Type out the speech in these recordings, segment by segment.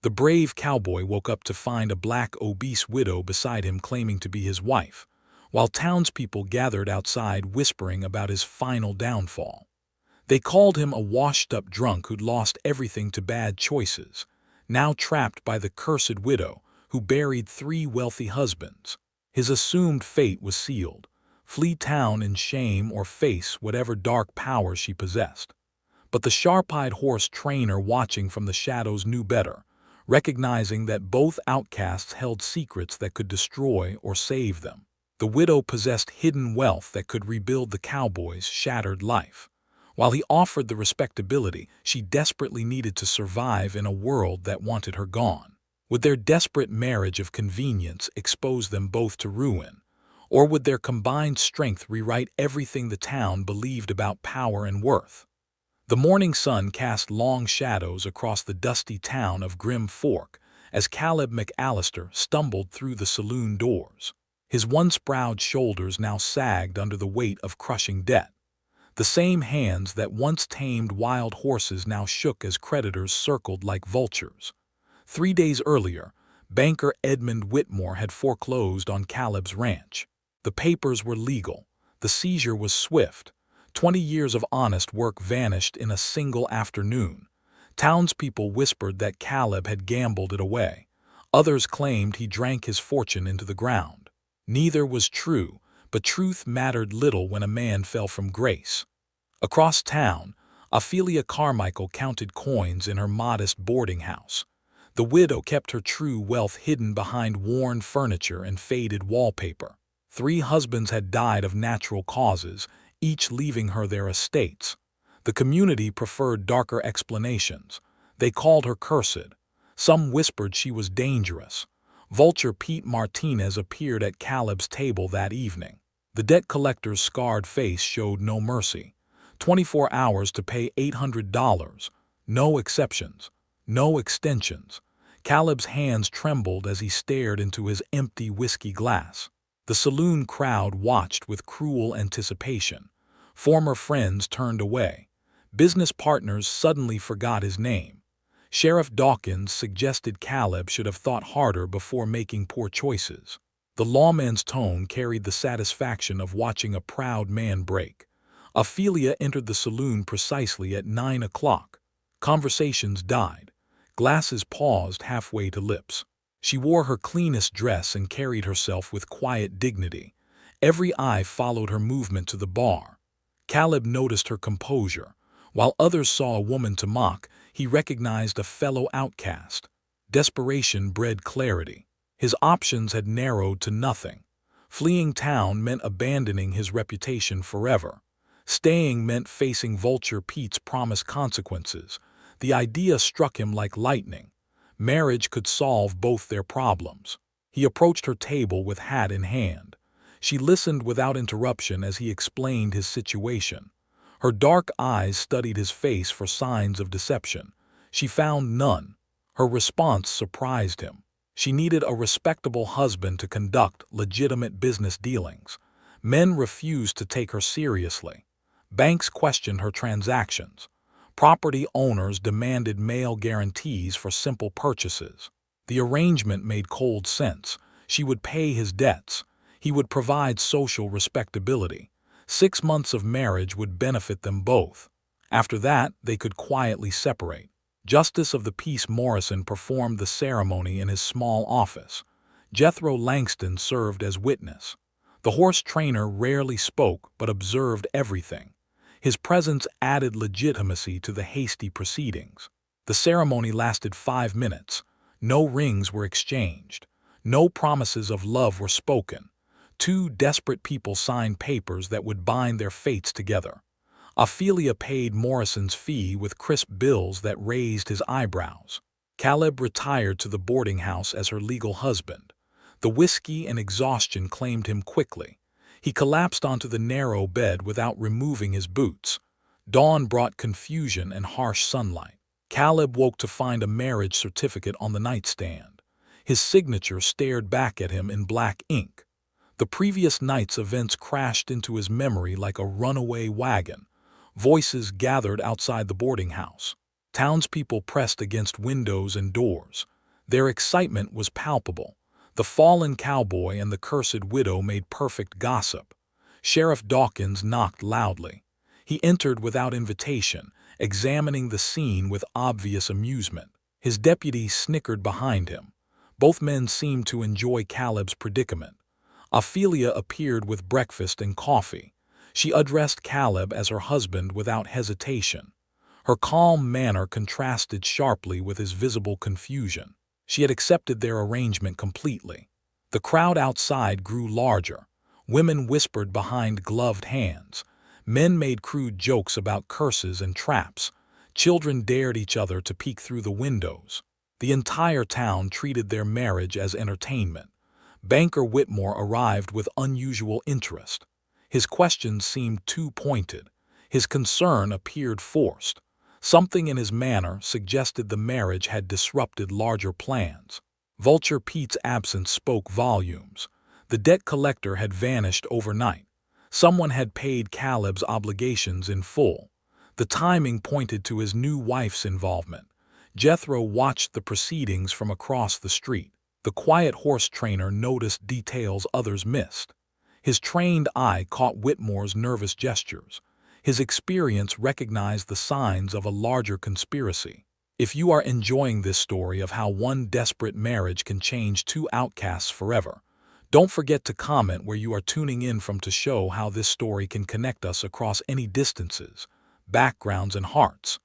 The brave cowboy woke up to find a black, obese widow beside him claiming to be his wife, while townspeople gathered outside whispering about his final downfall. They called him a washed-up drunk who'd lost everything to bad choices, now trapped by the cursed widow who buried 3 wealthy husbands. His assumed fate was sealed: flee town in shame or face whatever dark power she possessed. But the sharp-eyed horse trainer watching from the shadows knew better, recognizing that both outcasts held secrets that could destroy or save them. The widow possessed hidden wealth that could rebuild the cowboy's shattered life, while he offered the respectability she desperately needed to survive in a world that wanted her gone. Would their desperate marriage of convenience expose them both to ruin, or would their combined strength rewrite everything the town believed about power and worth? The morning sun cast long shadows across the dusty town of Grim Fork as Caleb McAllister stumbled through the saloon doors. His once proud shoulders now sagged under the weight of crushing debt. The same hands that once tamed wild horses now shook as creditors circled like vultures. 3 days earlier, banker Edmund Whitmore had foreclosed on Caleb's ranch. The papers were legal. The seizure was swift. 20 years of honest work vanished in a single afternoon. Townspeople whispered that Caleb had gambled it away. Others claimed he drank his fortune into the ground. Neither was true, but truth mattered little when a man fell from grace. Across town, Ophelia Carmichael counted coins in her modest boarding house. The widow kept her true wealth hidden behind worn furniture and faded wallpaper. 3 husbands had died of natural causes, each leaving her their estates. The community preferred darker explanations. They called her cursed. Some whispered she was dangerous. Vulture Pete Martinez appeared at Caleb's table that evening. The debt collector's scarred face showed no mercy. 24 hours to pay $800. No exceptions. No extensions. Caleb's hands trembled as he stared into his empty whiskey glass. The saloon crowd watched with cruel anticipation. Former friends turned away. Business partners suddenly forgot his name. Sheriff Dawkins suggested Caleb should have thought harder before making poor choices. The lawman's tone carried the satisfaction of watching a proud man break. Ophelia entered the saloon precisely at 9 o'clock. Conversations died. Glasses paused halfway to lips. She wore her cleanest dress and carried herself with quiet dignity. Every eye followed her movement to the bar. Caleb noticed her composure. While others saw a woman to mock, he recognized a fellow outcast. Desperation bred clarity. His options had narrowed to nothing. Fleeing town meant abandoning his reputation forever. Staying meant facing Vulture Pete's promised consequences. The idea struck him like lightning. Marriage could solve both their problems. He approached her table with hat in hand. She listened without interruption as he explained his situation. Her dark eyes studied his face for signs of deception. She found none. Her response surprised him. She needed a respectable husband to conduct legitimate business dealings. Men refused to take her seriously. Banks questioned her transactions. Property owners demanded mail guarantees for simple purchases. The arrangement made cold sense. She would pay his debts. He would provide social respectability. 6 months of marriage would benefit them both. After that, they could quietly separate. Justice of the Peace Morrison performed the ceremony in his small office. Jethro Langston served as witness. The horse trainer rarely spoke but observed everything. His presence added legitimacy to the hasty proceedings. The ceremony lasted 5 minutes. No rings were exchanged. No promises of love were spoken. 2 desperate people signed papers that would bind their fates together. Ophelia paid Morrison's fee with crisp bills that raised his eyebrows. Caleb retired to the boarding house as her legal husband. The whiskey and exhaustion claimed him quickly. He collapsed onto the narrow bed without removing his boots. Dawn brought confusion and harsh sunlight. Caleb woke to find a marriage certificate on the nightstand. His signature stared back at him in black ink. The previous night's events crashed into his memory like a runaway wagon. Voices gathered outside the boarding house. Townspeople pressed against windows and doors. Their excitement was palpable. The fallen cowboy and the cursed widow made perfect gossip. Sheriff Dawkins knocked loudly. He entered without invitation, examining the scene with obvious amusement. His deputy snickered behind him. Both men seemed to enjoy Caleb's predicament. Ophelia appeared with breakfast and coffee. She addressed Caleb as her husband without hesitation. Her calm manner contrasted sharply with his visible confusion. She had accepted their arrangement completely. The crowd outside grew larger. Women whispered behind gloved hands. Men made crude jokes about curses and traps. Children dared each other to peek through the windows. The entire town treated their marriage as entertainment. Banker Whitmore arrived with unusual interest. His questions seemed too pointed. His concern appeared forced. Something in his manner suggested the marriage had disrupted larger plans. Vulture Pete's absence spoke volumes. The debt collector had vanished overnight. Someone had paid Caleb's obligations in full. The timing pointed to his new wife's involvement. Jethro watched the proceedings from across the street. The quiet horse trainer noticed details others missed. His trained eye caught Whitmore's nervous gestures. His experience recognized the signs of a larger conspiracy. If you are enjoying this story of how one desperate marriage can change two outcasts forever, don't forget to comment where you are tuning in from to show how this story can connect us across any distances, backgrounds, and hearts.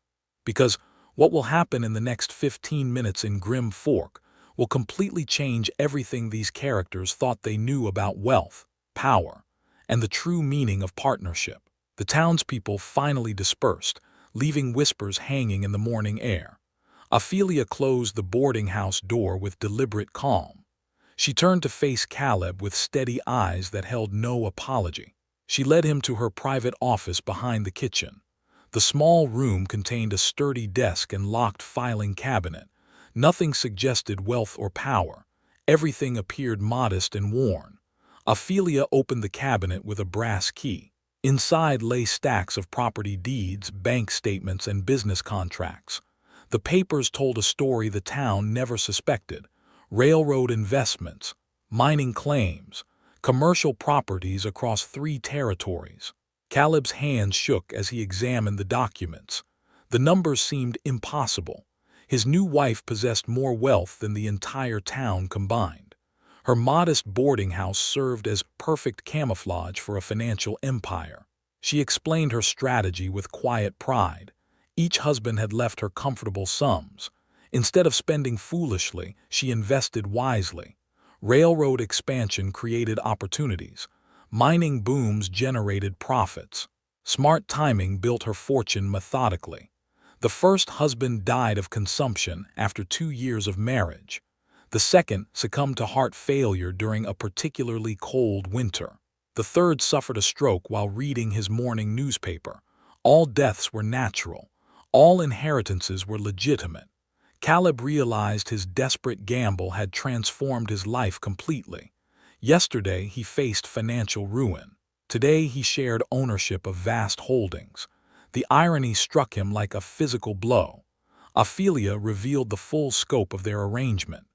Because what will happen in the next 15 minutes in Grim Fork will completely change everything these characters thought they knew about wealth, power, and the true meaning of partnership. The townspeople finally dispersed, leaving whispers hanging in the morning air. Ophelia closed the boarding house door with deliberate calm. She turned to face Caleb with steady eyes that held no apology. She led him to her private office behind the kitchen. The small room contained a sturdy desk and locked filing cabinet. Nothing suggested wealth or power. Everything appeared modest and worn. Ophelia opened the cabinet with a brass key. Inside lay stacks of property deeds, bank statements, and business contracts. The papers told a story the town never suspected: railroad investments, mining claims, commercial properties across 3 territories. Caleb's hands shook as he examined the documents. The numbers seemed impossible. His new wife possessed more wealth than the entire town combined. Her modest boarding house served as perfect camouflage for a financial empire. She explained her strategy with quiet pride. Each husband had left her comfortable sums. Instead of spending foolishly, she invested wisely. Railroad expansion created opportunities. Mining booms generated profits. Smart timing built her fortune methodically. The first husband died of consumption after 2 years of marriage. The second succumbed to heart failure during a particularly cold winter. The third suffered a stroke while reading his morning newspaper. All deaths were natural. All inheritances were legitimate. Caleb realized his desperate gamble had transformed his life completely. Yesterday he faced financial ruin. Today he shared ownership of vast holdings. The irony struck him like a physical blow. Ophelia revealed the full scope of their arrangement.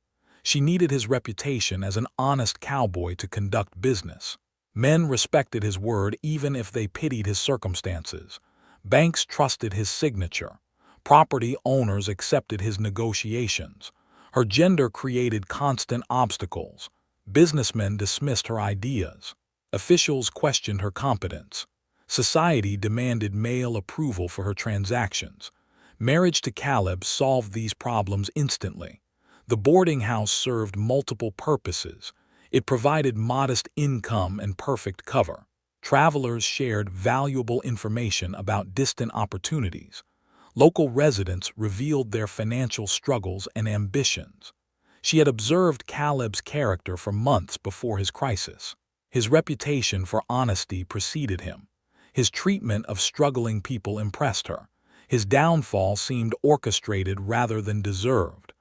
She needed his reputation as an honest cowboy to conduct business. Men respected his word even if they pitied his circumstances. Banks trusted his signature. Property owners accepted his negotiations. Her gender created constant obstacles. Businessmen dismissed her ideas. Officials questioned her competence. Society demanded male approval for her transactions. Marriage to Caleb solved these problems instantly. The boarding house served multiple purposes. It provided modest income and perfect cover. Travelers shared valuable information about distant opportunities. Local residents revealed their financial struggles and ambitions. She had observed Caleb's character for months before his crisis. His reputation for honesty preceded him. His treatment of struggling people impressed her. His downfall seemed orchestrated rather than deserved.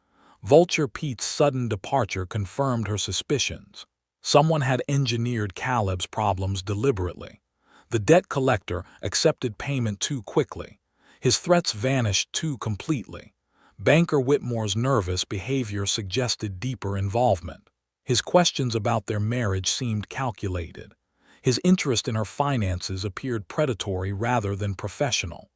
Vulture Pete's sudden departure confirmed her suspicions. Someone had engineered Caleb's problems deliberately. The debt collector accepted payment too quickly. His threats vanished too completely. Banker Whitmore's nervous behavior suggested deeper involvement. His questions about their marriage seemed calculated. His interest in her finances appeared predatory rather than professional.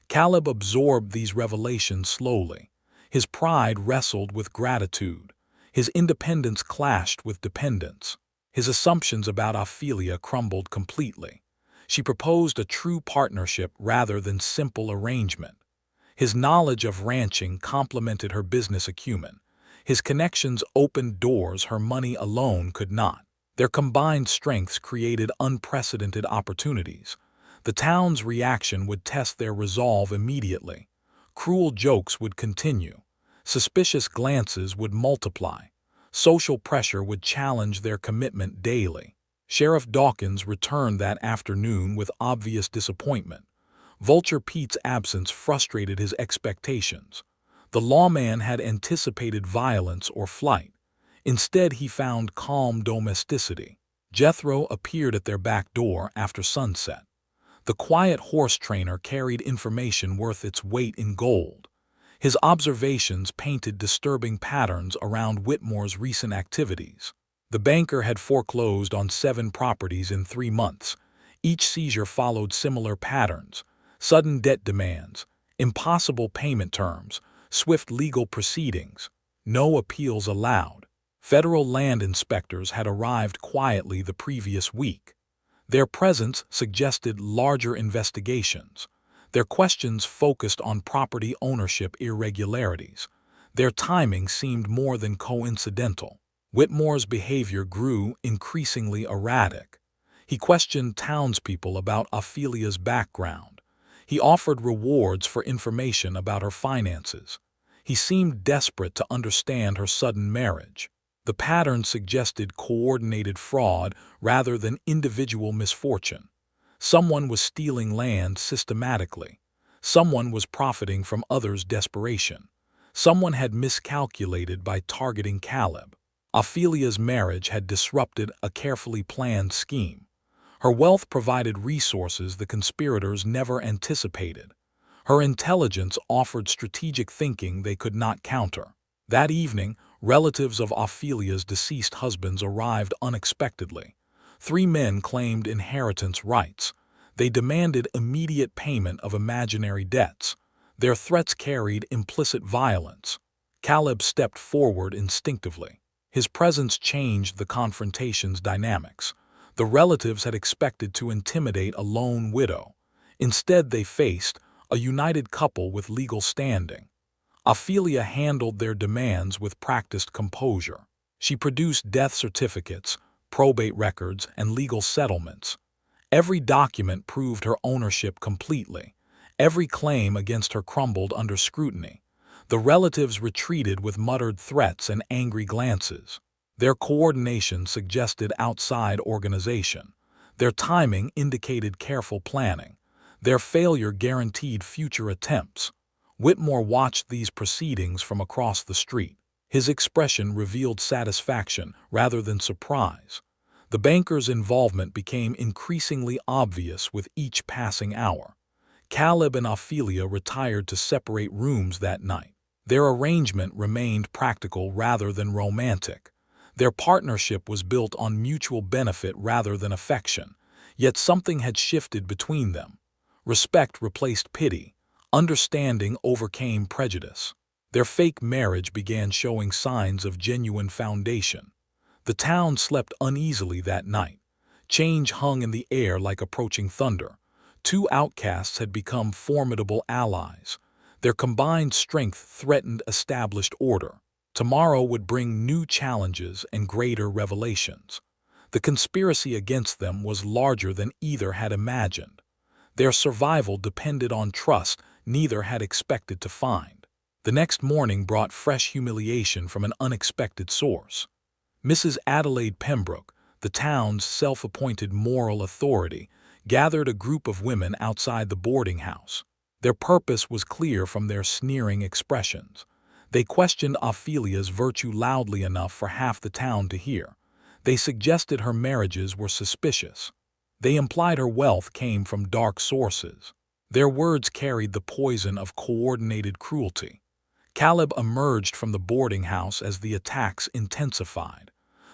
Caleb absorbed these revelations slowly. His pride wrestled with gratitude. His independence clashed with dependence. His assumptions about Ophelia crumbled completely. She proposed a true partnership rather than simple arrangement. His knowledge of ranching complemented her business acumen. His connections opened doors her money alone could not. Their combined strengths created unprecedented opportunities. The town's reaction would test their resolve immediately. Cruel jokes would continue. Suspicious glances would multiply. Social pressure would challenge their commitment daily. Sheriff Dawkins returned that afternoon with obvious disappointment. Vulture Pete's absence frustrated his expectations. The lawman had anticipated violence or flight. Instead, he found calm domesticity. Jethro appeared at their back door after sunset. The quiet horse trainer carried information worth its weight in gold. His observations painted disturbing patterns around Whitmore's recent activities. The banker had foreclosed on 7 properties in 3 months. Each seizure followed similar patterns: sudden debt demands, impossible payment terms, swift legal proceedings, no appeals allowed. Federal land inspectors had arrived quietly the previous week. Their presence suggested larger investigations. Their questions focused on property ownership irregularities. Their timing seemed more than coincidental. Whitmore's behavior grew increasingly erratic. He questioned townspeople about Ophelia's background. He offered rewards for information about her finances. He seemed desperate to understand her sudden marriage. The pattern suggested coordinated fraud rather than individual misfortune. Someone was stealing land systematically. Someone was profiting from others' desperation. Someone had miscalculated by targeting Caleb. Ophelia's marriage had disrupted a carefully planned scheme. Her wealth provided resources the conspirators never anticipated. Her intelligence offered strategic thinking they could not counter. That evening, relatives of Ophelia's deceased husbands arrived unexpectedly. 3 men claimed inheritance rights. They demanded immediate payment of imaginary debts. Their threats carried implicit violence. Caleb stepped forward instinctively. His presence changed the confrontation's dynamics. The relatives had expected to intimidate a lone widow. Instead, they faced a united couple with legal standing. Ophelia handled their demands with practiced composure. She produced death certificates, probate records, and legal settlements. Every document proved her ownership completely. Every claim against her crumbled under scrutiny. The relatives retreated with muttered threats and angry glances. Their coordination suggested outside organization. Their timing indicated careful planning. Their failure guaranteed future attempts. Whitmore watched these proceedings from across the street. His expression revealed satisfaction rather than surprise. The banker's involvement became increasingly obvious with each passing hour. Caleb and Ophelia retired to separate rooms that night. Their arrangement remained practical rather than romantic. Their partnership was built on mutual benefit rather than affection. Yet something had shifted between them. Respect replaced pity. Understanding overcame prejudice. Their fake marriage began showing signs of genuine foundation. The town slept uneasily that night. Change hung in the air like approaching thunder. 2 outcasts had become formidable allies. Their combined strength threatened established order. Tomorrow would bring new challenges and greater revelations. The conspiracy against them was larger than either had imagined. Their survival depended on trust neither had expected to find. The next morning brought fresh humiliation from an unexpected source. Mrs. Adelaide Pembroke, the town's self-appointed moral authority, gathered a group of women outside the boarding house. Their purpose was clear from their sneering expressions. They questioned Ophelia's virtue loudly enough for half the town to hear. They suggested her marriages were suspicious. They implied her wealth came from dark sources. Their words carried the poison of coordinated cruelty. Caleb emerged from the boarding house as the attacks intensified.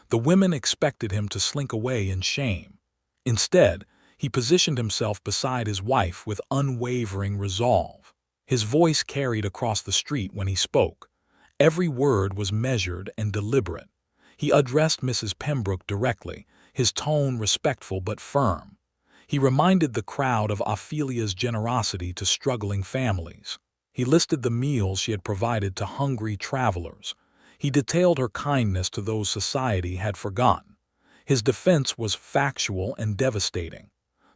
The women expected him to slink away in shame. Instead, he positioned himself beside his wife with unwavering resolve. His voice carried across the street when he spoke. Every word was measured and deliberate. He addressed Mrs. Pembroke directly, his tone respectful but firm. He reminded the crowd of Ophelia's generosity to struggling families. He listed the meals she had provided to hungry travelers. He detailed her kindness to those society had forgotten. His defense was factual and devastating.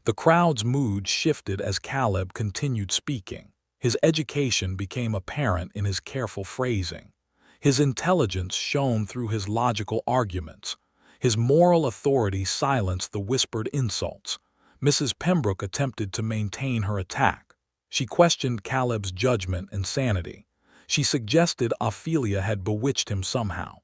The crowd's mood shifted as Caleb continued speaking. His education became apparent in his careful phrasing. His intelligence shone through his logical arguments. His moral authority silenced the whispered insults. Mrs. Pembroke attempted to maintain her attack. She questioned Caleb's judgment and sanity. She suggested Ophelia had bewitched him somehow.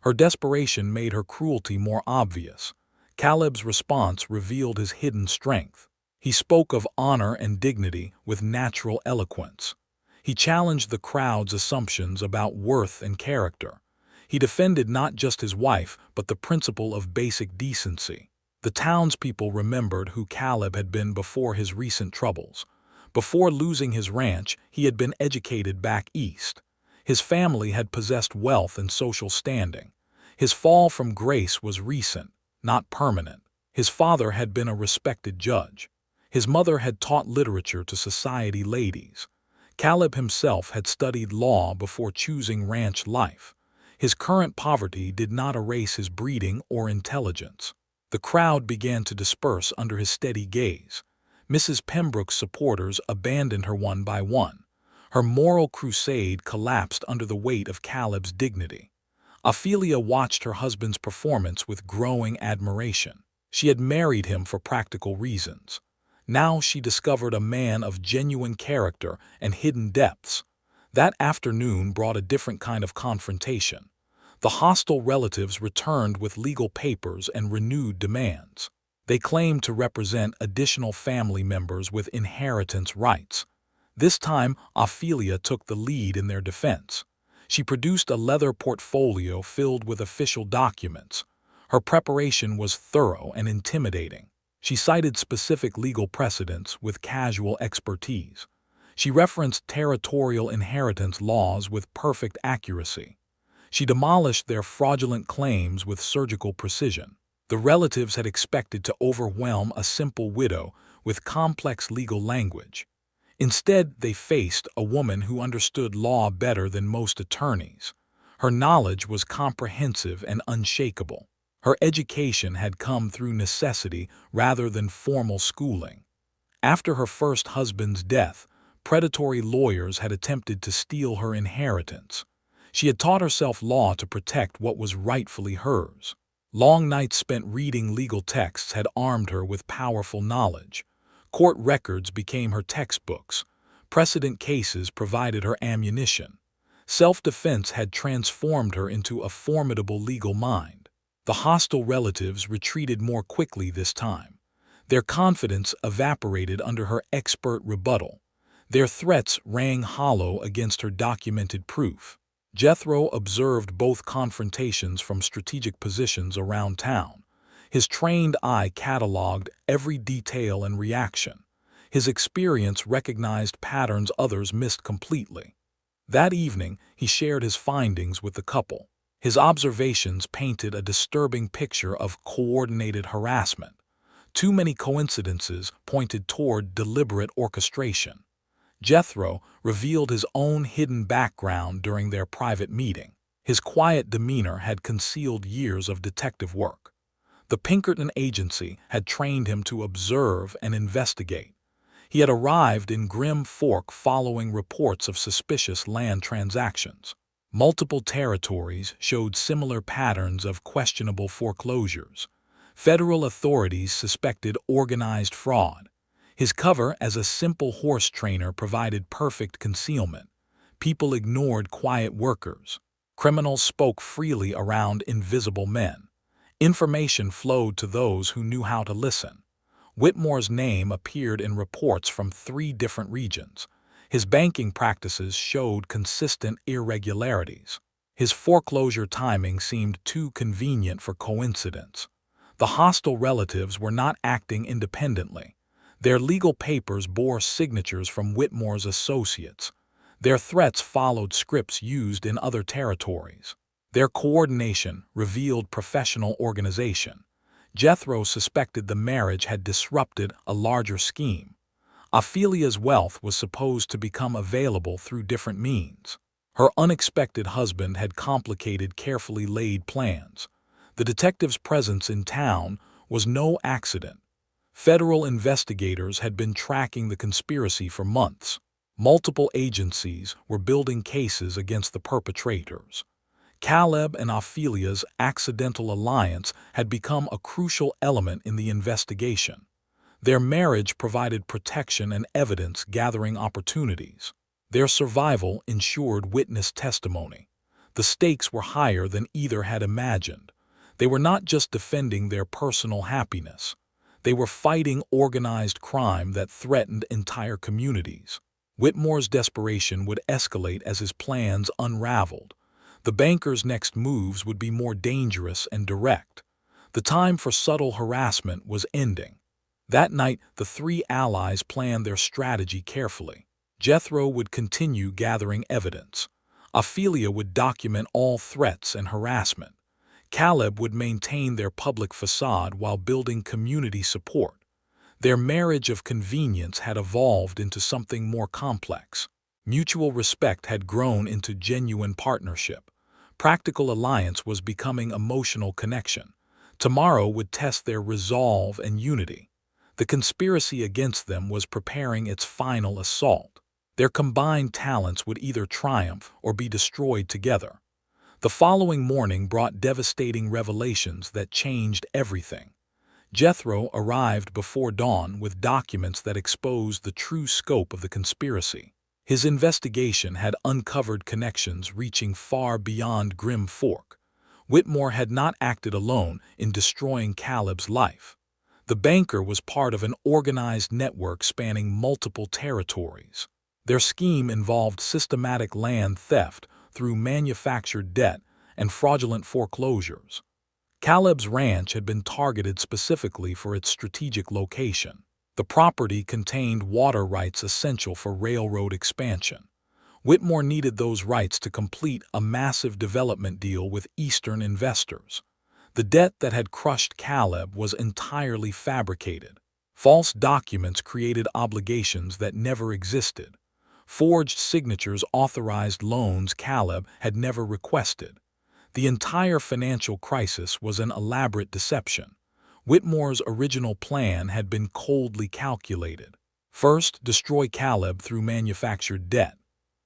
Her desperation made her cruelty more obvious. Caleb's response revealed his hidden strength. He spoke of honor and dignity with natural eloquence. He challenged the crowd's assumptions about worth and character. He defended not just his wife, but the principle of basic decency. The townspeople remembered who Caleb had been before his recent troubles. Before losing his ranch, he had been educated back east. His family had possessed wealth and social standing. His fall from grace was recent, not permanent. His father had been a respected judge. His mother had taught literature to society ladies. Caleb himself had studied law before choosing ranch life. His current poverty did not erase his breeding or intelligence. The crowd began to disperse under his steady gaze. Mrs. Pembroke's supporters abandoned her one by one. Her moral crusade collapsed under the weight of Caleb's dignity. Ophelia watched her husband's performance with growing admiration. She had married him for practical reasons. Now she discovered a man of genuine character and hidden depths. That afternoon brought a different kind of confrontation. The hostile relatives returned with legal papers and renewed demands. They claimed to represent additional family members with inheritance rights. This time, Ophelia took the lead in their defense. She produced a leather portfolio filled with official documents. Her preparation was thorough and intimidating. She cited specific legal precedents with casual expertise. She referenced territorial inheritance laws with perfect accuracy. She demolished their fraudulent claims with surgical precision. The relatives had expected to overwhelm a simple widow with complex legal language. Instead, they faced a woman who understood law better than most attorneys. Her knowledge was comprehensive and unshakable. Her education had come through necessity rather than formal schooling. After her first husband's death, predatory lawyers had attempted to steal her inheritance. She had taught herself law to protect what was rightfully hers. Long nights spent reading legal texts had armed her with powerful knowledge. Court records became her textbooks. Precedent cases provided her ammunition. Self-defense had transformed her into a formidable legal mind. The hostile relatives retreated more quickly this time. Their confidence evaporated under her expert rebuttal. Their threats rang hollow against her documented proof. Jethro observed both confrontations from strategic positions around town. His trained eye cataloged every detail and reaction. His experience recognized patterns others missed completely. That evening, he shared his findings with the couple. His observations painted a disturbing picture of coordinated harassment. Too many coincidences pointed toward deliberate orchestration. Jethro revealed his own hidden background during their private meeting. His quiet demeanor had concealed years of detective work. The Pinkerton agency had trained him to observe and investigate. He had arrived in Grim Fork following reports of suspicious land transactions. Multiple territories showed similar patterns of questionable foreclosures. Federal authorities suspected organized fraud. His cover as a simple horse trainer provided perfect concealment. People ignored quiet workers. Criminals spoke freely around invisible men. Information flowed to those who knew how to listen. Whitmore's name appeared in reports from 3 different regions. His banking practices showed consistent irregularities. His foreclosure timing seemed too convenient for coincidence. The hostile relatives were not acting independently. Their legal papers bore signatures from Whitmore's associates. Their threats followed scripts used in other territories. Their coordination revealed professional organization. Jethro suspected the marriage had disrupted a larger scheme. Ophelia's wealth was supposed to become available through different means. Her unexpected husband had complicated carefully laid plans. The detective's presence in town was no accident. Federal investigators had been tracking the conspiracy for months. Multiple agencies were building cases against the perpetrators. Caleb and Ophelia's accidental alliance had become a crucial element in the investigation. Their marriage provided protection and evidence-gathering opportunities. Their survival ensured witness testimony. The stakes were higher than either had imagined. They were not just defending their personal happiness. They were fighting organized crime that threatened entire communities. Whitmore's desperation would escalate as his plans unraveled. The banker's next moves would be more dangerous and direct. The time for subtle harassment was ending. That night, the three allies planned their strategy carefully. Jethro would continue gathering evidence. Ophelia would document all threats and harassment. Caleb would maintain their public facade while building community support. Their marriage of convenience had evolved into something more complex. Mutual respect had grown into genuine partnership. Practical alliance was becoming emotional connection. Tomorrow would test their resolve and unity. The conspiracy against them was preparing its final assault. Their combined talents would either triumph or be destroyed together. The following morning brought devastating revelations that changed everything. Jethro arrived before dawn with documents that exposed the true scope of the conspiracy. His investigation had uncovered connections reaching far beyond Grim Fork. Whitmore had not acted alone in destroying Caleb's life. The banker was part of an organized network spanning multiple territories. Their scheme involved systematic land theft through manufactured debt and fraudulent foreclosures. Caleb's ranch had been targeted specifically for its strategic location. The property contained water rights essential for railroad expansion. Whitmore needed those rights to complete a massive development deal with Eastern investors. The debt that had crushed Caleb was entirely fabricated. False documents created obligations that never existed. Forged signatures authorized loans Caleb had never requested. The entire financial crisis was an elaborate deception. Whitmore's original plan had been coldly calculated. First, destroy Caleb through manufactured debt.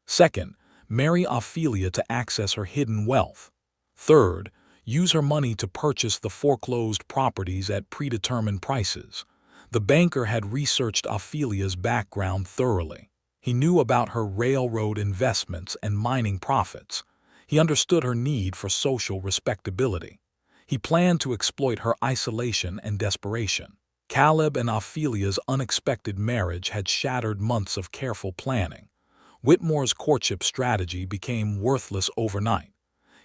Second, marry Ophelia to access her hidden wealth. Third, use her money to purchase the foreclosed properties at predetermined prices. The banker had researched Ophelia's background thoroughly. He knew about her railroad investments and mining profits. He understood her need for social respectability. He planned to exploit her isolation and desperation. Caleb and Ophelia's unexpected marriage had shattered months of careful planning. Whitmore's courtship strategy became worthless overnight.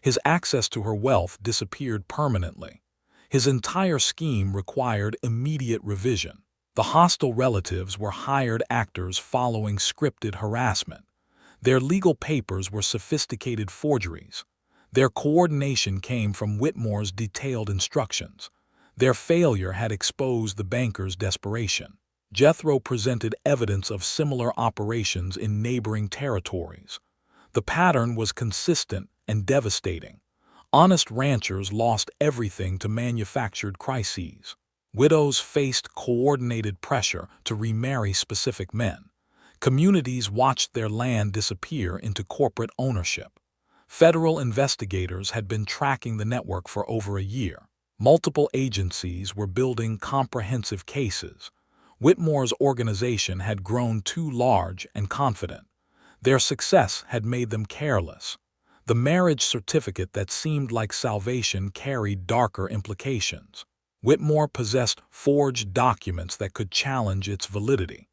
His access to her wealth disappeared permanently. His entire scheme required immediate revision. The hostile relatives were hired actors following scripted harassment. Their legal papers were sophisticated forgeries. Their coordination came from Whitmore's detailed instructions. Their failure had exposed the banker's desperation. Jethro presented evidence of similar operations in neighboring territories. The pattern was consistent and devastating. Honest ranchers lost everything to manufactured crises. Widows faced coordinated pressure to remarry specific men. Communities watched their land disappear into corporate ownership. Federal investigators had been tracking the network for over a year. Multiple agencies were building comprehensive cases. Whitmore's organization had grown too large and confident. Their success had made them careless. The marriage certificate that seemed like salvation carried darker implications. Whitmore possessed forged documents that could challenge its validity.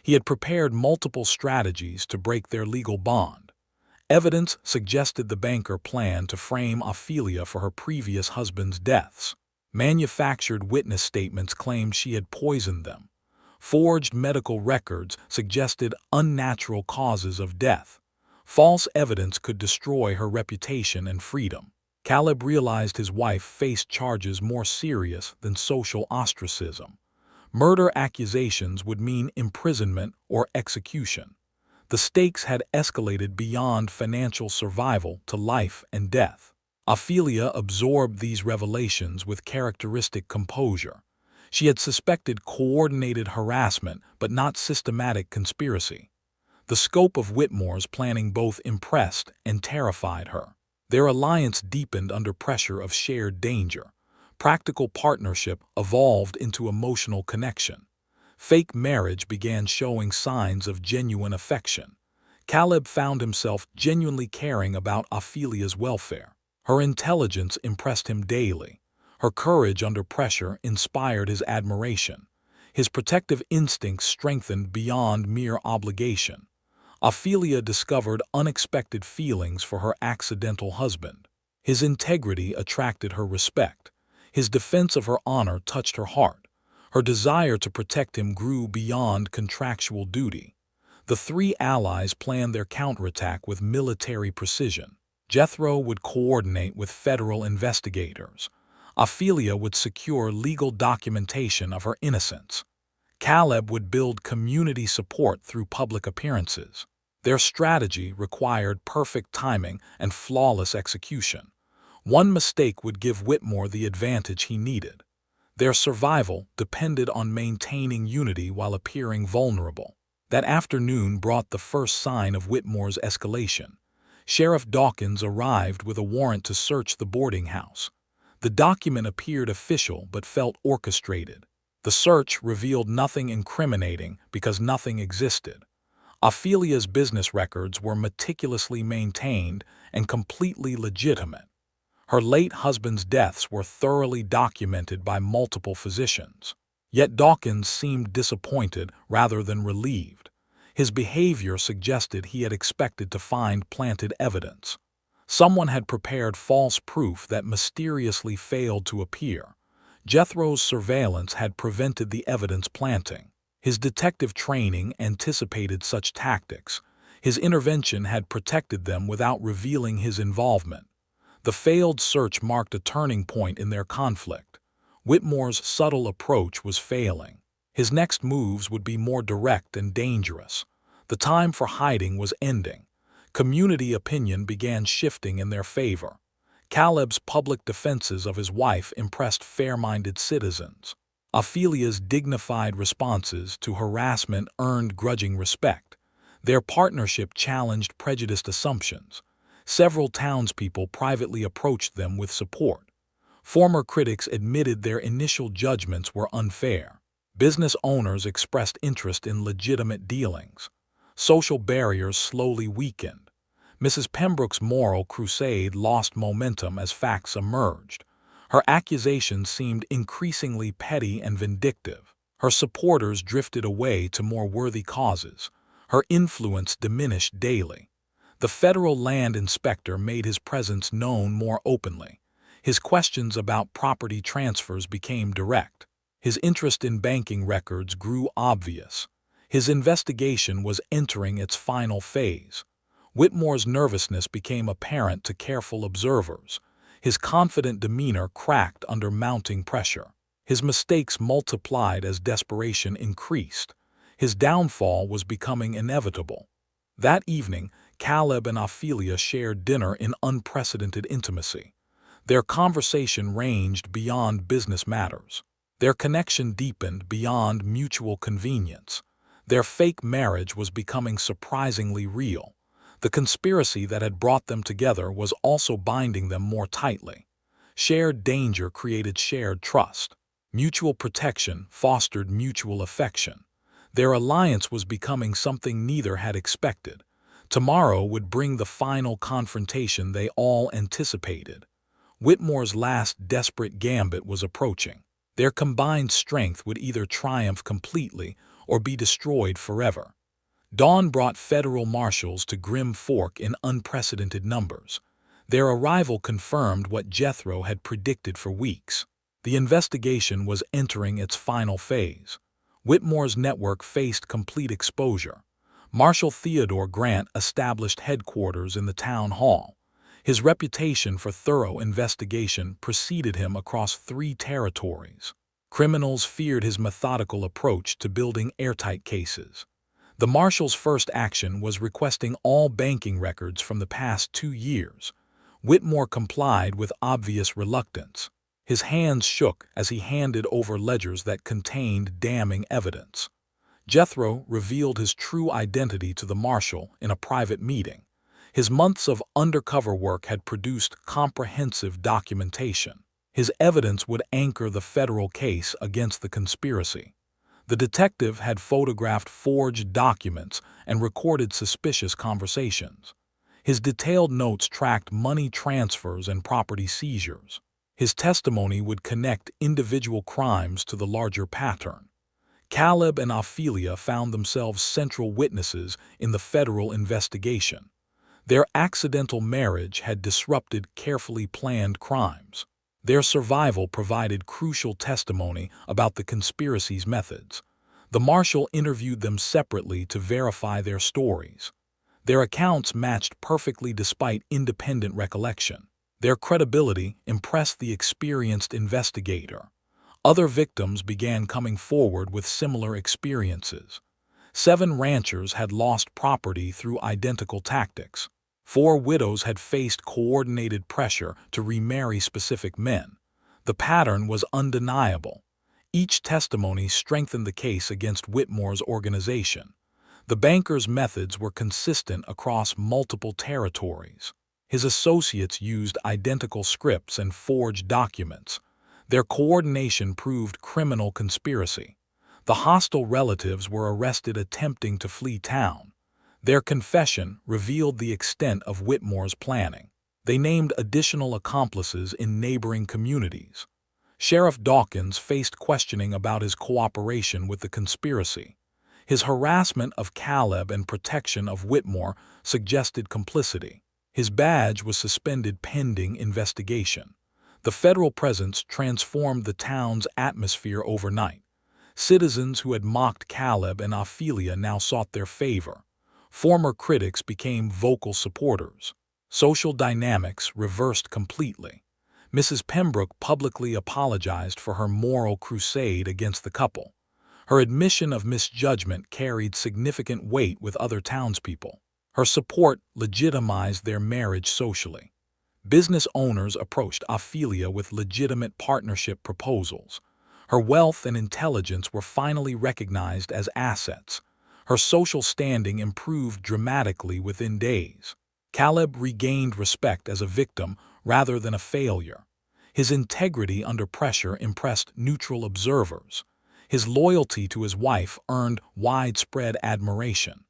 He had prepared multiple strategies to break their legal bond. Evidence suggested the banker planned to frame Ophelia for her previous husband's deaths. Manufactured witness statements claimed she had poisoned them. Forged medical records suggested unnatural causes of death. False evidence could destroy her reputation and freedom. Caleb realized his wife faced charges more serious than social ostracism. Murder accusations would mean imprisonment or execution. The stakes had escalated beyond financial survival to life and death. Ophelia absorbed these revelations with characteristic composure. She had suspected coordinated harassment but not systematic conspiracy. The scope of Whitmore's planning both impressed and terrified her. Their alliance deepened under pressure of shared danger. Practical partnership evolved into emotional connection. Fake marriage began showing signs of genuine affection. Caleb found himself genuinely caring about Ophelia's welfare. Her intelligence impressed him daily. Her courage under pressure inspired his admiration. His protective instincts strengthened beyond mere obligation. Ophelia discovered unexpected feelings for her accidental husband. His integrity attracted her respect. His defense of her honor touched her heart. Her desire to protect him grew beyond contractual duty. The three allies planned their counterattack with military precision. Jethro would coordinate with federal investigators. Ophelia would secure legal documentation of her innocence. Caleb would build community support through public appearances. Their strategy required perfect timing and flawless execution. One mistake would give Whitmore the advantage he needed. Their survival depended on maintaining unity while appearing vulnerable. That afternoon brought the first sign of Whitmore's escalation. Sheriff Dawkins arrived with a warrant to search the boarding house. The document appeared official but felt orchestrated. The search revealed nothing incriminating because nothing existed. Ophelia's business records were meticulously maintained and completely legitimate. Her late husband's deaths were thoroughly documented by multiple physicians. Yet Dawkins seemed disappointed rather than relieved. His behavior suggested he had expected to find planted evidence. Someone had prepared false proof that mysteriously failed to appear. Jethro's surveillance had prevented the evidence planting. His detective training anticipated such tactics. His intervention had protected them without revealing his involvement. The failed search marked a turning point in their conflict. Whitmore's subtle approach was failing. His next moves would be more direct and dangerous. The time for hiding was ending. Community opinion began shifting in their favor. Caleb's public defenses of his wife impressed fair-minded citizens. Ophelia's dignified responses to harassment earned grudging respect. Their partnership challenged prejudiced assumptions. Several townspeople privately approached them with support. Former critics admitted their initial judgments were unfair. Business owners expressed interest in legitimate dealings. Social barriers slowly weakened. Mrs. Pembroke's moral crusade lost momentum as facts emerged. Her accusations seemed increasingly petty and vindictive. Her supporters drifted away to more worthy causes. Her influence diminished daily. The federal land inspector made his presence known more openly. His questions about property transfers became direct. His interest in banking records grew obvious. His investigation was entering its final phase. Whitmore's nervousness became apparent to careful observers. His confident demeanor cracked under mounting pressure. His mistakes multiplied as desperation increased. His downfall was becoming inevitable. That evening, Caleb and Ophelia shared dinner in unprecedented intimacy. Their conversation ranged beyond business matters. Their connection deepened beyond mutual convenience. Their fake marriage was becoming surprisingly real. The conspiracy that had brought them together was also binding them more tightly. Shared danger created shared trust. Mutual protection fostered mutual affection. Their alliance was becoming something neither had expected. Tomorrow would bring the final confrontation they all anticipated. Whitmore's last desperate gambit was approaching. Their combined strength would either triumph completely or be destroyed forever. Dawn brought federal marshals to Grim Fork in unprecedented numbers. Their arrival confirmed what Jethro had predicted for weeks. The investigation was entering its final phase. Whitmore's network faced complete exposure. Marshal Theodore Grant established headquarters in the town hall. His reputation for thorough investigation preceded him across 3 territories. Criminals feared his methodical approach to building airtight cases. The marshal's first action was requesting all banking records from the past 2 years. Whitmore complied with obvious reluctance. His hands shook as he handed over ledgers that contained damning evidence. Jethro revealed his true identity to the marshal in a private meeting. His months of undercover work had produced comprehensive documentation. His evidence would anchor the federal case against the conspiracy. The detective had photographed forged documents and recorded suspicious conversations. His detailed notes tracked money transfers and property seizures. His testimony would connect individual crimes to the larger pattern. Caleb and Ophelia found themselves central witnesses in the federal investigation. Their accidental marriage had disrupted carefully planned crimes. Their survival provided crucial testimony about the conspiracy's methods. The marshal interviewed them separately to verify their stories. Their accounts matched perfectly despite independent recollection. Their credibility impressed the experienced investigator. Other victims began coming forward with similar experiences. 7 ranchers had lost property through identical tactics. 4 widows had faced coordinated pressure to remarry specific men. The pattern was undeniable. Each testimony strengthened the case against Whitmore's organization. The banker's methods were consistent across multiple territories. His associates used identical scripts and forged documents. Their coordination proved criminal conspiracy. The hostile relatives were arrested attempting to flee town. Their confession revealed the extent of Whitmore's planning. They named additional accomplices in neighboring communities. Sheriff Dawkins faced questioning about his cooperation with the conspiracy. His harassment of Caleb and protection of Whitmore suggested complicity. His badge was suspended pending investigation. The federal presence transformed the town's atmosphere overnight. Citizens who had mocked Caleb and Ophelia now sought their favor. Former critics became vocal supporters. Social dynamics reversed completely. Mrs. Pembroke publicly apologized for her moral crusade against the couple. Her admission of misjudgment carried significant weight with other townspeople. Her support legitimized their marriage socially. Business owners approached Ophelia with legitimate partnership proposals. Her wealth and intelligence were finally recognized as assets. Her social standing improved dramatically within days. Caleb regained respect as a victim rather than a failure. His integrity under pressure impressed neutral observers. His loyalty to his wife earned widespread admiration.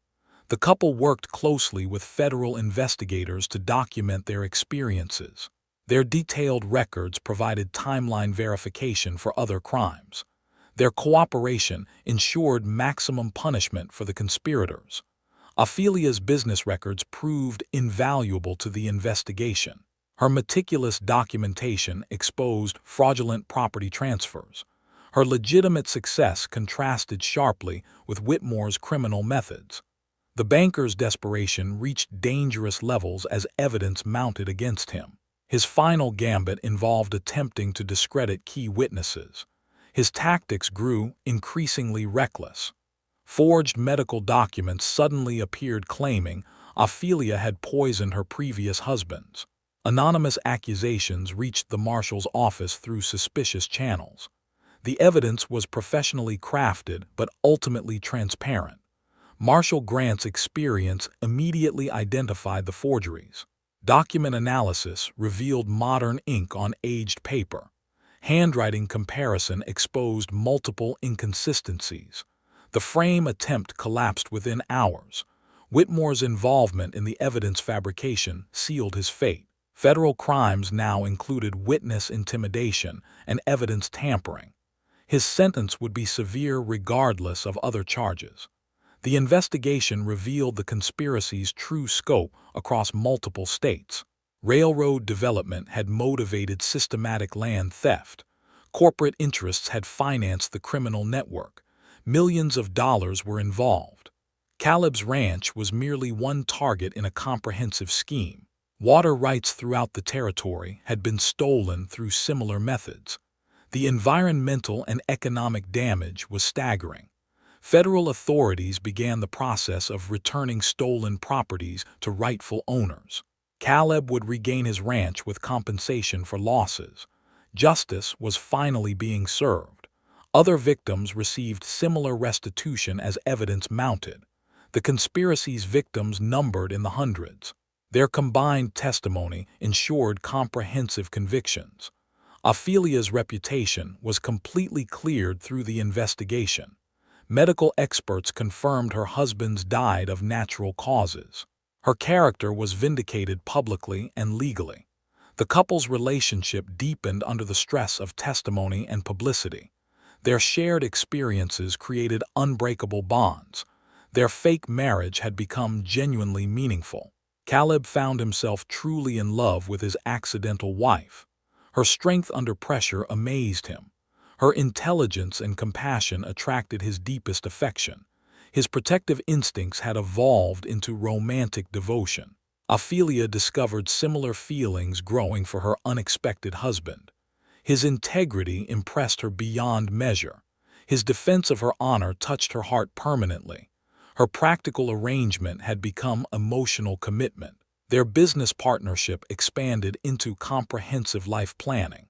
The couple worked closely with federal investigators to document their experiences. Their detailed records provided timeline verification for other crimes. Their cooperation ensured maximum punishment for the conspirators. Ophelia's business records proved invaluable to the investigation. Her meticulous documentation exposed fraudulent property transfers. Her legitimate success contrasted sharply with Whitmore's criminal methods. The banker's desperation reached dangerous levels as evidence mounted against him. His final gambit involved attempting to discredit key witnesses. His tactics grew increasingly reckless. Forged medical documents suddenly appeared claiming Ophelia had poisoned her previous husbands. Anonymous accusations reached the marshal's office through suspicious channels. The evidence was professionally crafted but ultimately transparent. Marshal Grant's experience immediately identified the forgeries. Document analysis revealed modern ink on aged paper. Handwriting comparison exposed multiple inconsistencies. The frame attempt collapsed within hours. Whitmore's involvement in the evidence fabrication sealed his fate. Federal crimes now included witness intimidation and evidence tampering. His sentence would be severe regardless of other charges. The investigation revealed the conspiracy's true scope across multiple states. Railroad development had motivated systematic land theft. Corporate interests had financed the criminal network. Millions of dollars were involved. Caleb's ranch was merely one target in a comprehensive scheme. Water rights throughout the territory had been stolen through similar methods. The environmental and economic damage was staggering. Federal authorities began the process of returning stolen properties to rightful owners. Caleb would regain his ranch with compensation for losses. Justice was finally being served. Other victims received similar restitution as evidence mounted. The conspiracy's victims numbered in the hundreds. Their combined testimony ensured comprehensive convictions. Ophelia's reputation was completely cleared through the investigation. Medical experts confirmed her husband died of natural causes. Her character was vindicated publicly and legally. The couple's relationship deepened under the stress of testimony and publicity. Their shared experiences created unbreakable bonds. Their fake marriage had become genuinely meaningful. Caleb found himself truly in love with his accidental wife. Her strength under pressure amazed him. Her intelligence and compassion attracted his deepest affection. His protective instincts had evolved into romantic devotion. Ophelia discovered similar feelings growing for her unexpected husband. His integrity impressed her beyond measure. His defense of her honor touched her heart permanently. Her practical arrangement had become emotional commitment. Their business partnership expanded into comprehensive life planning.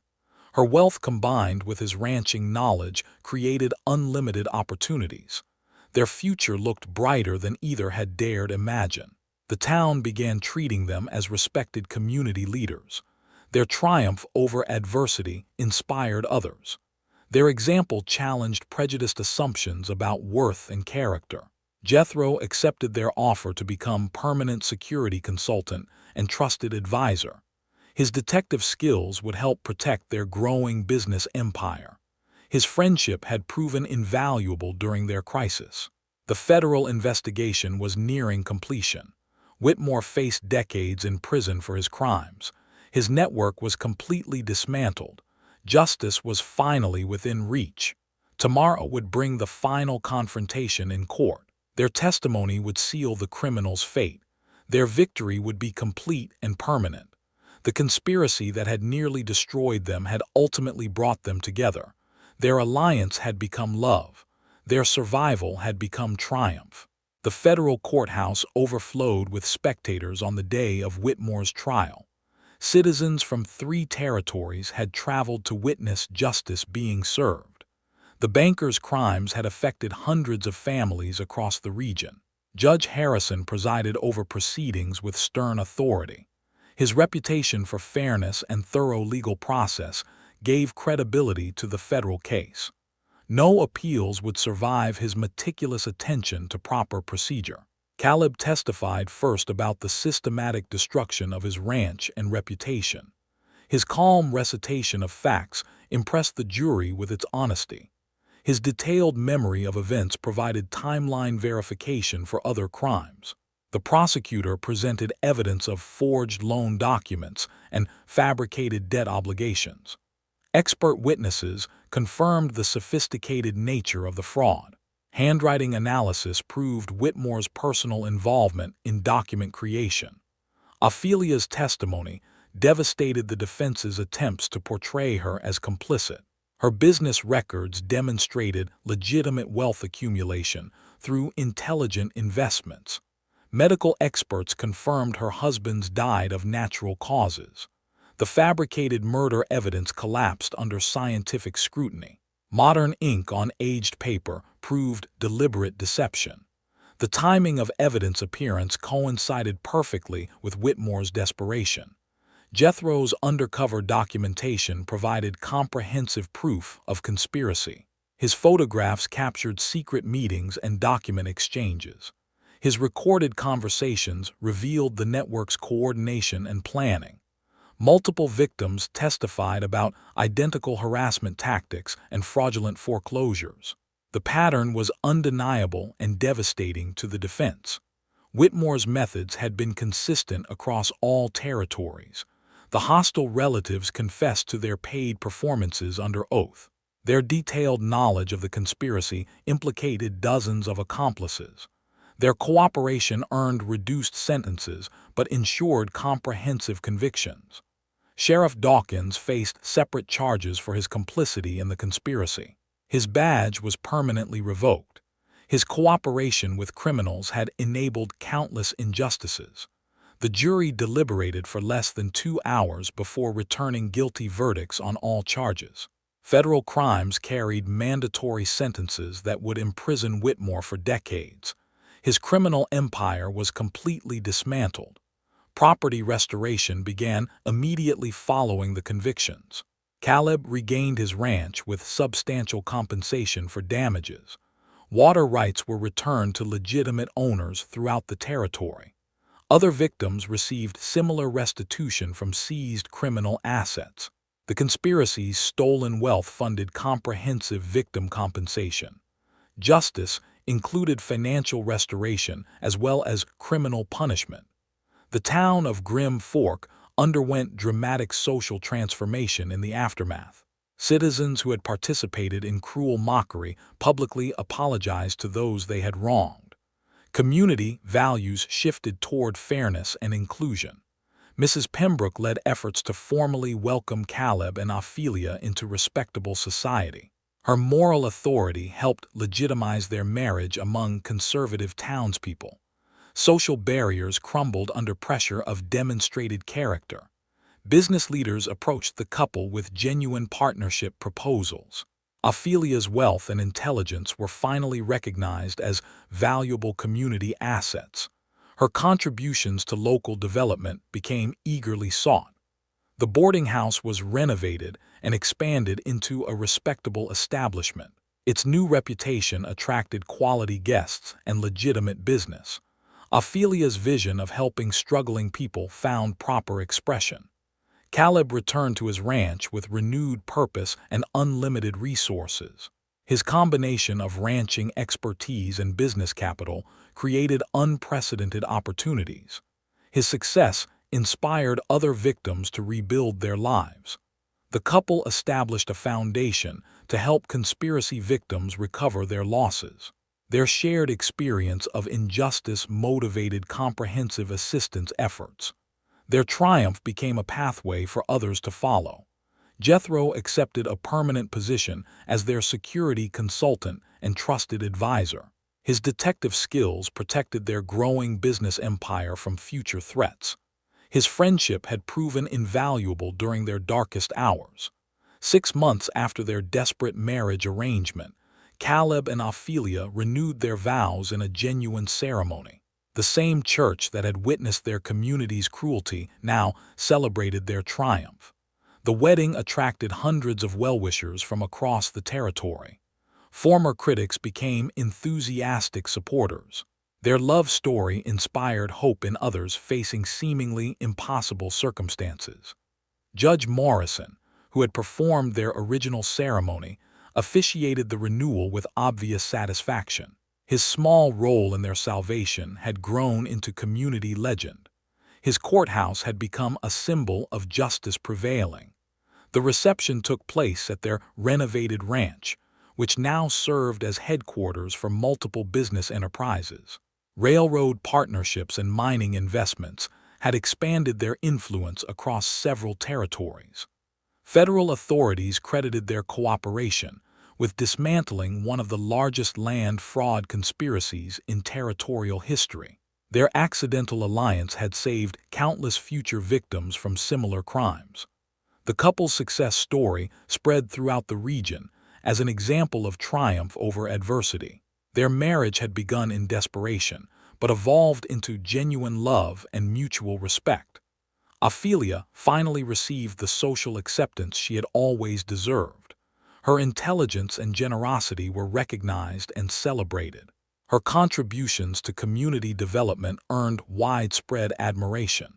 Her wealth combined with his ranching knowledge created unlimited opportunities. Their future looked brighter than either had dared imagine. The town began treating them as respected community leaders. Their triumph over adversity inspired others. Their example challenged prejudiced assumptions about worth and character. Jethro accepted their offer to become permanent security consultant and trusted advisor. His detective skills would help protect their growing business empire. His friendship had proven invaluable during their crisis. The federal investigation was nearing completion. Whitmore faced decades in prison for his crimes. His network was completely dismantled. Justice was finally within reach. Tomorrow would bring the final confrontation in court. Their testimony would seal the criminal's fate. Their victory would be complete and permanent. The conspiracy that had nearly destroyed them had ultimately brought them together. Their alliance had become love. Their survival had become triumph. The federal courthouse overflowed with spectators on the day of Whitmore's trial. Citizens from 3 territories had traveled to witness justice being served. The banker's crimes had affected hundreds of families across the region. Judge Harrison presided over proceedings with stern authority. His reputation for fairness and thorough legal process gave credibility to the federal case. No appeals would survive his meticulous attention to proper procedure. Caleb testified first about the systematic destruction of his ranch and reputation. His calm recitation of facts impressed the jury with its honesty. His detailed memory of events provided timeline verification for other crimes. The prosecutor presented evidence of forged loan documents and fabricated debt obligations. Expert witnesses confirmed the sophisticated nature of the fraud. Handwriting analysis proved Whitmore's personal involvement in document creation. Ophelia's testimony devastated the defense's attempts to portray her as complicit. Her business records demonstrated legitimate wealth accumulation through intelligent investments. Medical experts confirmed her husband died of natural causes. The fabricated murder evidence collapsed under scientific scrutiny. Modern ink on aged paper proved deliberate deception. The timing of evidence appearance coincided perfectly with Whitmore's desperation. Jethro's undercover documentation provided comprehensive proof of conspiracy. His photographs captured secret meetings and document exchanges. His recorded conversations revealed the network's coordination and planning. Multiple victims testified about identical harassment tactics and fraudulent foreclosures. The pattern was undeniable and devastating to the defense. Whitmore's methods had been consistent across all territories. The hostile relatives confessed to their paid performances under oath. Their detailed knowledge of the conspiracy implicated dozens of accomplices. Their cooperation earned reduced sentences but ensured comprehensive convictions. Sheriff Dawkins faced separate charges for his complicity in the conspiracy. His badge was permanently revoked. His cooperation with criminals had enabled countless injustices. The jury deliberated for less than 2 hours before returning guilty verdicts on all charges. Federal crimes carried mandatory sentences that would imprison Whitmore for decades. His criminal empire was completely dismantled. Property restoration began immediately following the convictions. Caleb regained his ranch with substantial compensation for damages. Water rights were returned to legitimate owners throughout the territory. Other victims received similar restitution from seized criminal assets. The conspiracy's stolen wealth funded comprehensive victim compensation. Justice included financial restoration as well as criminal punishment. The town of Grim Fork underwent dramatic social transformation in the aftermath. Citizens who had participated in cruel mockery publicly apologized to those they had wronged. Community values shifted toward fairness and inclusion. Mrs. Pembroke led efforts to formally welcome Caleb and Ophelia into respectable society. Her moral authority helped legitimize their marriage among conservative townspeople. Social barriers crumbled under pressure of demonstrated character. Business leaders approached the couple with genuine partnership proposals. Ophelia's wealth and intelligence were finally recognized as valuable community assets. Her contributions to local development became eagerly sought. The boarding house was renovated and expanded into a respectable establishment. Its new reputation attracted quality guests and legitimate business. Ophelia's vision of helping struggling people found proper expression. Caleb returned to his ranch with renewed purpose and unlimited resources. His combination of ranching expertise and business capital created unprecedented opportunities. His success inspired other victims to rebuild their lives. The couple established a foundation to help conspiracy victims recover their losses. Their shared experience of injustice motivated comprehensive assistance efforts. Their triumph became a pathway for others to follow. Jethro accepted a permanent position as their security consultant and trusted advisor. His detective skills protected their growing business empire from future threats. His friendship had proven invaluable during their darkest hours. 6 months after their desperate marriage arrangement, Caleb and Ophelia renewed their vows in a genuine ceremony. The same church that had witnessed their community's cruelty now celebrated their triumph. The wedding attracted hundreds of well-wishers from across the territory. Former critics became enthusiastic supporters. Their love story inspired hope in others facing seemingly impossible circumstances. Judge Morrison, who had performed their original ceremony, officiated the renewal with obvious satisfaction. His small role in their salvation had grown into community legend. His courthouse had become a symbol of justice prevailing. The reception took place at their renovated ranch, which now served as headquarters for multiple business enterprises. Railroad partnerships and mining investments had expanded their influence across several territories. Federal authorities credited their cooperation with dismantling one of the largest land fraud conspiracies in territorial history. Their accidental alliance had saved countless future victims from similar crimes. The couple's success story spread throughout the region as an example of triumph over adversity. Their marriage had begun in desperation, but evolved into genuine love and mutual respect. Ophelia finally received the social acceptance she had always deserved. Her intelligence and generosity were recognized and celebrated. Her contributions to community development earned widespread admiration.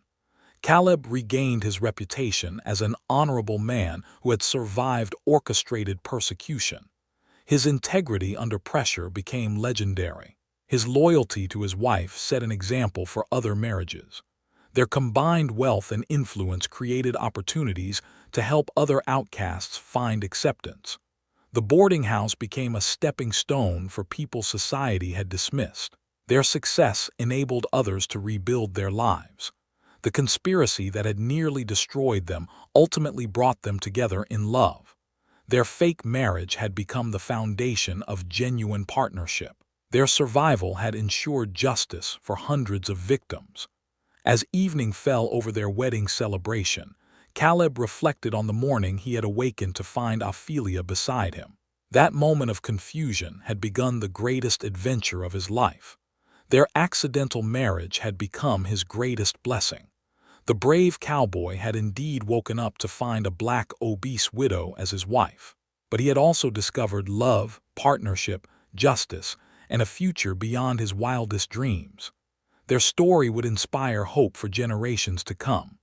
Caleb regained his reputation as an honorable man who had survived orchestrated persecution. His integrity under pressure became legendary. His loyalty to his wife set an example for other marriages. Their combined wealth and influence created opportunities to help other outcasts find acceptance. The boarding house became a stepping stone for people society had dismissed. Their success enabled others to rebuild their lives. The conspiracy that had nearly destroyed them ultimately brought them together in love. Their fake marriage had become the foundation of genuine partnership. Their survival had ensured justice for hundreds of victims. As evening fell over their wedding celebration, Caleb reflected on the morning he had awakened to find Ophelia beside him. That moment of confusion had begun the greatest adventure of his life. Their accidental marriage had become his greatest blessing. The brave cowboy had indeed woken up to find a black, obese widow as his wife. But he had also discovered love, partnership, justice, and a future beyond his wildest dreams. Their story would inspire hope for generations to come.